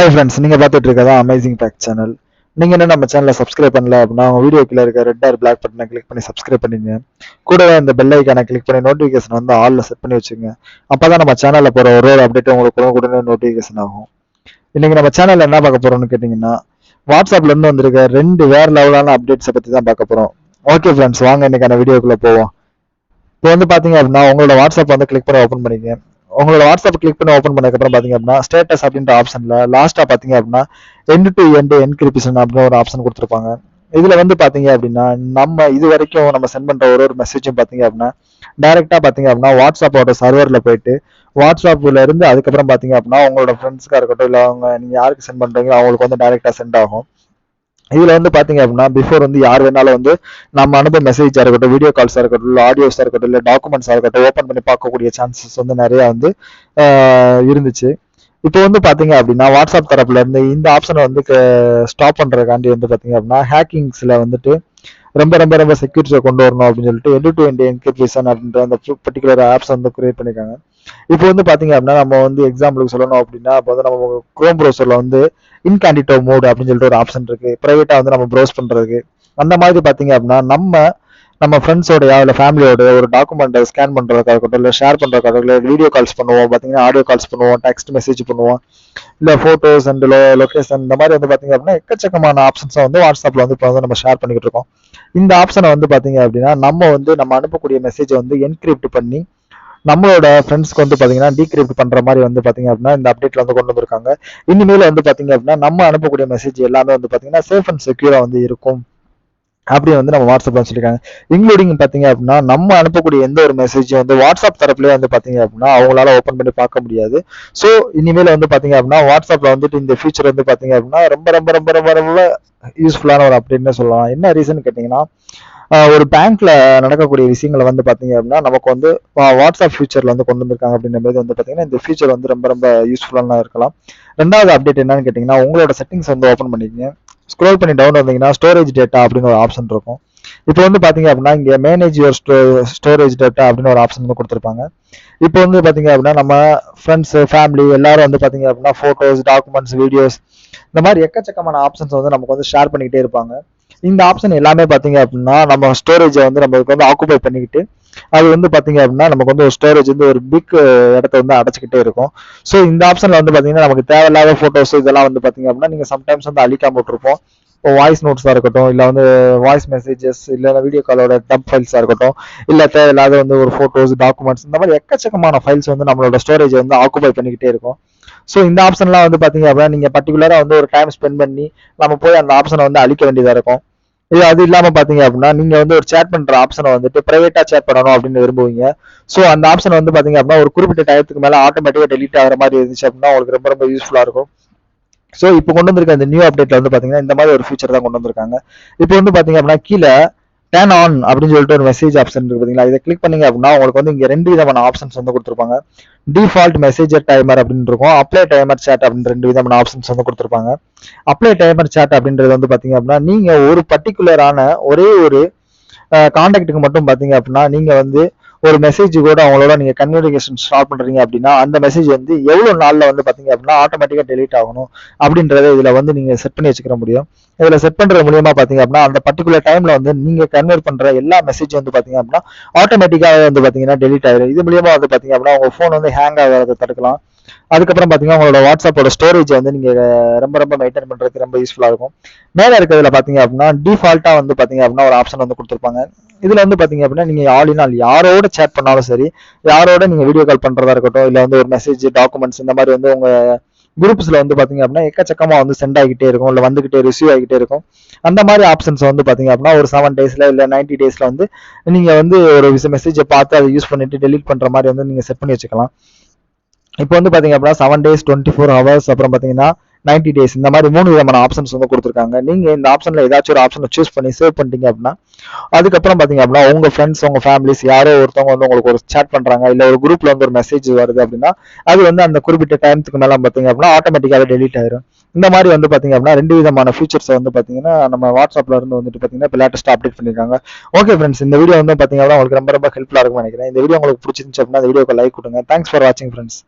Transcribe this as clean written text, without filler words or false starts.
Hi friends, நீங்கள் பார்த்துட்டு இருக்கதா அமேசிங் ஃபேக்ட் சேனல். நீங்கள் என்ன நம்ம சேனலை சப்ஸ்கிரைப் பண்ணல அப்படின்னா உங்கள் வீடியோ கீழே இருக்க ரெட் ஆர் பிளாக் பட்டனை கிளிக் பண்ணி சப்ஸ்கிரைப் பண்ணிங்க. கூடவே இந்த பெல் ஐக்கானை கிளிக் பண்ணி நோட்டிஃபிகேஷன் வந்து ஆலில் செட் பண்ணி வச்சுங்க. அப்போ தான் நம்ம சேனலில் போகிற ஒரு அப்டேட் உங்களுக்கு உடனே நோட்டிஃபிகேஷன் ஆகும். இன்றைக்கி நம்ம சேனலில் என்ன பார்க்க போகிறோம்னு கேட்டிங்கன்னா, வாட்ஸ்அப்லேருந்து வந்திருக்க 2 வேறு லெவலான அப்டேட்ஸை பற்றி தான் பார்க்க போகிறோம். ஓகே ஃப்ரெண்ட்ஸ், வாங்க இன்றைக்கான வீடியோக்குள்ளே போவோம். இப்போ வந்து பார்த்தீங்க அப்படின்னா உங்களோட வாட்ஸ்அப் வந்து கிளிக் பண்ணி ஓப்பன் பண்ணிங்க. உங்களோட வாட்ஸ்அப் கிளிக் பண்ணி ஓப்பன் பண்ணதுக்கப்புறம் பார்த்தீங்க அப்படின்னா ஸ்டேட்டஸ் அப்படின்ற ஆப்ஷனில் லாஸ்ட்டாக பார்த்தீங்க அப்படின்னா எண்ட் டு எண்ட் என்கிரிப்ஷன் அப்படின்னு ஒரு ஆப்ஷன் கொடுத்துருப்பாங்க. இதில் வந்து பார்த்தீங்க அப்படின்னா நம்ம இது வரைக்கும் நம்ம சென்ட் பண்ணுற ஒரு மெசேஜும் பார்த்தீங்க அப்படின்னா டைரெக்டாக பார்த்தீங்க அப்படின்னா வாட்ஸ்அப்போட சர்வரில் போயிட்டு வாட்ஸ்அப்பில் இருந்து அதுக்கப்புறம் பார்த்தீங்க அப்படின்னா உங்களோட ஃப்ரெண்ட்ஸ்க்காக இருக்கட்டும், இல்லை நீங்கள் யாருக்கு சென்ட் பண்ணுறீங்களோ அவங்களுக்கு வந்து டைரெக்டாக சென்ட் ஆகும். இதுல வந்து பாத்தீங்க அப்படின்னா பிஃபோர் வந்து யார் வேணாலும் வந்து நம்ம அனுப்ப மெசேஜா இருக்கட்டும், வீடியோ கால்ஸா இருக்கட்டும், இல்லை ஆடியோஸா இருக்கட்டும், இல்லை டாக்குமெண்ட்ஸா இருக்கட்டும் ஓப்பன் பண்ணி பார்க்கக்கூடிய சான்சஸ் வந்து நிறைய வந்து இருந்துச்சு. இப்போ வந்து பாத்தீங்க அப்படின்னா வாட்ஸ்அப் தரப்புல இருந்து இந்த ஆப்ஷனை வந்து ஸ்டாப் பண்றதுக்காண்டி வந்து பாத்தீங்க அப்படின்னா ஹேக்கிங்ஸ்ல வந்துட்டு ரொம்ப ரொம்ப ரொம்ப செக்யூரிட்டியை கொண்டு வரணும் அப்படின்னு சொல்லிட்டு எண்ட் டு எண்ட் என்கிரிப்ஷன் அப்படின்ற அந்த பர்டிகுலர் ஆப்ஸ் வந்து கிரியேட் பண்ணிருக்காங்க. இப்போ வந்து பாத்தீங்க அப்படின்னா நம்ம வந்து எக்ஸாம்பிளுக்கு சொல்லணும் அப்படின்னா இப்போ வந்து நம்ம குரோம் ப்ரௌசர்ல வந்து இன்காண்டிட்டோ மோட் அப்படின்னு சொல்லிட்டு ஒரு ஆப்ஷன் இருக்கு, பிரைவேட்டா வந்து நம்ம ப்ரௌஸ் பண்றதுக்கு. அந்த மாதிரி பாத்தீங்க அப்படின்னா நம்ம ஃப்ரெண்ட்ஸோடய இல்லை ஃபேமிலியோட ஒரு டாக்குமெண்ட்டை ஸ்கேன் பண்ணுறதுக்காக இருக்கட்டும், இல்லை ஷேர் பண்ணுறதுக்காக இல்லை வீடியோ கால்ஸ் பண்ணுவோம், பார்த்தீங்கன்னா ஆடியோ கால்ஸ் பண்ணுவோம், டெக்ஸ்ட் மெசேஜ் பண்ணுவோம், இல்லை ஃபோட்டோஸ் அண்ட் லொக்கேஷன் இந்த மாதிரி வந்து பார்த்தீங்க அப்படின்னா எக்கச்சக்கமான ஆப்ஷன்ஸை வந்து வாட்ஸ்அப்பில் வந்து இப்போ வந்து நம்ம ஷேர் பண்ணிக்கிட்டு இருக்கோம். இந்த ஆப்ஷனை வந்து பார்த்தீங்க அப்படின்னா நம்ம அனுப்பக்கூடிய மெசேஜை வந்து என்கிரிப்ட் பண்ணி நம்மளோட ஃப்ரெண்ட்ஸ்க்கு வந்து பார்த்தீங்கன்னா டீக்ரிப்ட் பண்ணுற மாதிரி வந்து பார்த்தீங்க அப்படின்னா இந்த அப்டேட்ல வந்து கொண்டு வந்திருக்காங்க. இனிமேல் வந்து பார்த்தீங்க அப்படின்னா நம்ம அனுப்பக்கூடிய மெசேஜ் எல்லாமே வந்து பார்த்தீங்கன்னா சேஃப் அண்ட் செக்யூராக வந்து இருக்கும் அப்படின்னு வந்து நம்ம வாட்ஸ்அப்ல சொல்லியிருக்காங்க. இன்க்ளூடிங் பார்த்தீங்க அப்படின்னா நம்ம அனுப்பக்கூடிய எந்த ஒரு மெசேஜும் வந்து வாட்ஸ்அப் தரப்புலேயே வந்து பார்த்தீங்க அப்படின்னா அவங்களால ஓப்பன் பண்ணி பார்க்க முடியாது. ஸோ இனிமேல் வந்து பார்த்தீங்க அப்படின்னா வாட்ஸ்அப்ல வந்துட்டு இந்த ஃபியூச்சர் வந்து பார்த்தீங்க அப்படின்னா ரொம்ப ரொம்ப ரொம்ப ரொம்ப ரொம்ப யூஸ்ஃபுல்லான ஒரு அப்டேட்னு சொல்லலாம். என்ன ரீசன் கேட்டிங்கன்னா, ஒரு பேங்க்ல நடக்கக்கூடிய விஷயங்களை வந்து பார்த்தீங்க அப்படின்னா நமக்கு வந்து வாட்ஸ்அப் ஃபியூச்சர்ல வந்து கொண்டு வந்திருக்காங்க அப்படின்ற மாதிரி வந்து பார்த்தீங்கன்னா இந்த ஃபியூச்சர் வந்து ரொம்ப ரொம்ப யூஸ்ஃபுல்லான இருக்கலாம். ரெண்டாவது அப்டேட் என்னன்னு கேட்டிங்கன்னா, உங்களோட செட்டிங்ஸ் வந்து ஓப்பன் பண்ணிக்கங்க. ஸ்க்ரோல் பண்ணி டவுன் வந்தீங்கன்னா ஸ்டோரேஜ் டேட்டா அப்படின்னு ஒரு ஆப்ஷன் இருக்கும். இப்போ வந்து பாத்தீங்க அப்படின்னா இங்க மேனேஜ் யுவர் ஸ்டோரேஜ் டேட்டா அப்படின்னு ஒரு ஆப்ஷன் வந்து கொடுத்துருப்பாங்க. இப்போ வந்து பாத்தீங்க அப்படின்னா நம்ம ஃப்ரெண்ட்ஸ் ஃபேமிலி எல்லாரும் வந்து பாத்தீங்க அப்படின்னா போட்டோஸ், டாக்குமெண்ட்ஸ், வீடியோஸ் இந்த மாதிரி எக்கச்சக்கமான ஆப்ஷன்ஸ் வந்து நமக்கு வந்து ஷேர் பண்ணிக்கிட்டே இருப்பாங்க. இந்த ஆப்ஷன் எல்லாமே பாத்தீங்க அப்படின்னா நம்ம ஸ்டோரேஜை வந்து நம்மளுக்கு வந்து ஆக்குபை பண்ணிக்கிட்டு அது வந்து பாத்தீங்க அப்படின்னா நமக்கு வந்து ஒரு ஸ்டோரேஜ் வந்து ஒரு பிக் இடத்த வந்து அடைச்சிக்கிட்டே இருக்கும். ஸோ இந்த ஆப்ஷன்ல வந்து பாத்தீங்கன்னா நமக்கு தேவையில்லாத போட்டோஸ் இதெல்லாம் வந்து பாத்தீங்க அப்படின்னா நீங்க சம்டைம்ஸ் வந்து அழிக்காம விட்டுருப்போம். இப்போ வாய்ஸ் நோட்ஸாக இருக்கட்டும், இல்லை வந்து வாய்ஸ் மெசேஜஸ், இல்லை வீடியோ காலோட டப் ஃபைல்ஸாக இருக்கட்டும், இல்லை தேவையில்லாத வந்து ஒரு ஃபோட்டோஸ், டாக்குமெண்ட்ஸ் இந்த மாதிரி எக்கச்சக்கமான ஃபைல்ஸ் வந்து நம்மளோட ஸ்டோரேஜ் வந்து ஆக்குபை பண்ணிக்கிட்டே இருக்கும். ஸோ இந்த ஆப்ஷன்லாம் வந்து பார்த்தீங்க அப்படின்னா நீங்கள் பர்டிகுலராக வந்து ஒரு டைம் ஸ்பெண்ட் பண்ணி நம்ம போய் அந்த ஆப்ஷனை வந்து அழிக்க வேண்டியதாக இருக்கும். இது அது இல்லாமல் பார்த்தீங்க அப்படின்னா நீங்கள் வந்து ஒரு சேட் பண்ணுற ஆப்ஷனை வந்துட்டு ப்ரைவேட்டாக சேட் பண்ணணும் அப்படின்னு விரும்புவீங்க. ஸோ அந்த ஆப்ஷன் வந்து பார்த்தீங்க அப்படின்னா ஒரு குறிப்பிட்ட டயத்துக்கு மேலே ஆட்டோமேட்டிக்காக டெலிட் ஆகிற மாதிரி இருந்துச்சு அப்படின்னா உங்களுக்கு ரொம்ப ரொம்ப யூஸ்ஃபுல்லாக இருக்கும். ஸோ இப்போ கொண்டு வந்திருக்க இந்த நியூ அப்டேட்ல வந்து பாத்தீங்கன்னா இந்த மாதிரி ஒரு ஃபீச்சர் தான் கொண்டு வந்திருக்காங்க. இப்போ வந்து பாத்தீங்க அப்படின்னா கீழே டர்ன் ஆன் அப்படின்னு சொல்லிட்டு ஒரு மெசேஜ் ஆப்ஷன் இருக்கு பாத்தீங்களா, இதை கிளிக் பண்ணீங்க அப்படின்னா உங்களுக்கு வந்து இங்க 2 விதமான ஆப்ஷன்ஸ் வந்து கொடுத்துருப்பாங்க. டிஃபால்ட் மெசேஜர் டைமர் அப்படின்னு இருக்கும், அப்ளை டைமர் சேட் அப்படின்னு 2 விதமான ஆப்ஷன்ஸ் வந்து கொடுத்துருப்பாங்க. அப்ளை டைமர் சேட் அப்படின்றது வந்து பாத்தீங்க அப்படின்னா நீங்க ஒரு பர்டிகுலரான ஒரே ஒரு கான்டாக்டுக்கு மட்டும் பாத்தீங்க அப்படின்னா நீங்க வந்து ஒரு மெசேஜ் கூட அவங்களோட நீங்க கம்யூனிகேஷன் ஸ்டார்ட் பண்றீங்க அப்படின்னா அந்த மெசேஜ் வந்து எவ்வளவு நாள்ல வந்து பாத்தீங்க அப்படின்னா ஆட்டோமேட்டிக்கா டெலீட் ஆகணும் அப்படின்றத இதுல வந்து நீங்க செட் பண்ணி வச்சுக்க முடியும். இதுல செட் பண்றது மூலியமா பாத்தீங்க அப்படின்னா அந்த பர்டிகுலர் டைம்ல வந்து நீங்க கன்வெர்ட் பண்ற எல்லா மெசேஜ் வந்து பாத்தீங்க அப்படின்னா ஆட்டோமேட்டிக்காவே வந்து பாத்தீங்கன்னா டெலீட் ஆயிடும். இது மூலியமா வந்து பாத்தீங்க அப்படின்னா உங்க போன் வந்து ஹேங் ஆகாத தடுக்கலாம். அதுக்கப்புறம் பாத்தீங்கன்னா உங்களோட வாட்ஸ்அப்போட ஸ்டோரேஜ் வந்து நீங்க ரொம்ப ரொம்ப மெயின்டைன் பண்றதுக்கு ரொம்ப யூஸ்ஃபுல்லா இருக்கும். மேல இருக்கிறதுல பாத்தீங்க அப்படின்னா டிஃபால்ட்டா வந்து பாத்தீங்க அப்படின்னா ஒரு ஆப்ஷன் வந்து கொடுத்துருப்பாங்க. இதுல வந்து பாத்தீங்க அப்படின்னா நீங்க ஆல் யாரோட சேட் பண்ணாலும் சரி, யாரோட நீங்க வீடியோ கால் பண்றதா இருக்கட்டும், இல்ல வந்து ஒரு மெசேஜ், டாக்குமெண்ட்ஸ் இந்த மாதிரி வந்து உங்க குரூப்ஸ்ல வந்து பாத்தீங்க அப்படின்னா எக்கச்சக்கமா வந்து சென்ட் ஆகிட்டே இருக்கும், இல்ல வந்துகிட்டே ரிசீவ் ஆகிட்டே இருக்கும். அந்த மாதிரி ஆப்ஷன்ஸ் வந்து பாத்தீங்க அப்படின்னா ஒரு 7 டேஸ்ல இல்ல 90 டேஸ்ல வந்து நீங்க வந்து ஒரு மெசேஜை பார்த்து அதை யூஸ் பண்ணிட்டு டெலீட் பண்ற மாதிரி வந்து நீங்க செட் பண்ணி வச்சுக்கலாம். இப்போ வந்து பாத்தீங்க அப்படின்னா 7 டேஸ், 24 ஹவர்ஸ், அப்புறம் பாத்தீங்கன்னா 90 டேஸ் இந்த மாதிரி 3 விதமான ஆப்ஷன்ஸ் வந்து கொடுத்துருக்காங்க. நீங்க இந்த ஆப்ஷன்ல ஏதாச்சும் ஒரு ஆப்ஷனை சூஸ் பண்ணி சேவ் பண்ணிட்டீங்க அப்படின்னா அதுக்கப்புறம் பாத்தீங்க அப்படின்னா உங்க ஃப்ரெண்ட்ஸ், உங்க ஃபேமிலிஸ் யாரோ ஒருத்தவங்க வந்து உங்களுக்கு ஒரு சேட் பண்றாங்க, இல்ல ஒரு குரூப்ல வந்து ஒரு மெசேஜ் வருது அப்படின்னா அது வந்து அந்த குறிப்பிட்ட டைமுக்கு மேல பாத்தீங்க அப்படின்னா ஆட்டோமேட்டிக்காவே டெலீட் ஆயிரும். இந்த மாதிரி வந்து பாத்தீங்க அப்படின்னா 2 விதமான ஃபீச்சர்ஸ் வந்து பாத்தீங்கன்னா நம்ம வாட்ஸ்அப்ல இருந்து வந்துட்டு பாத்தீங்கன்னா இப்போ லேட்டஸ்ட் அப்டேட் பண்ணிருக்காங்க. ஓகே ஃப்ரெண்ட்ஸ், இந்த வீடியோ வந்து பாத்தீங்க அப்படின்னா உங்களுக்கு ரொம்ப ரொம்ப ஹெல்ப்ஃபுல்லா இருக்கும்னு நினைக்கிறேன். இந்த வீடியோ உங்களுக்கு பிடிச்சிருந்துச்சு அப்படின்னா இந்த வீடியோக்கு லைக் கொடுங்க. தேங்க்ஸ் ஃபார் வாட்சிங் ஃப்ரெண்ட்ஸ்.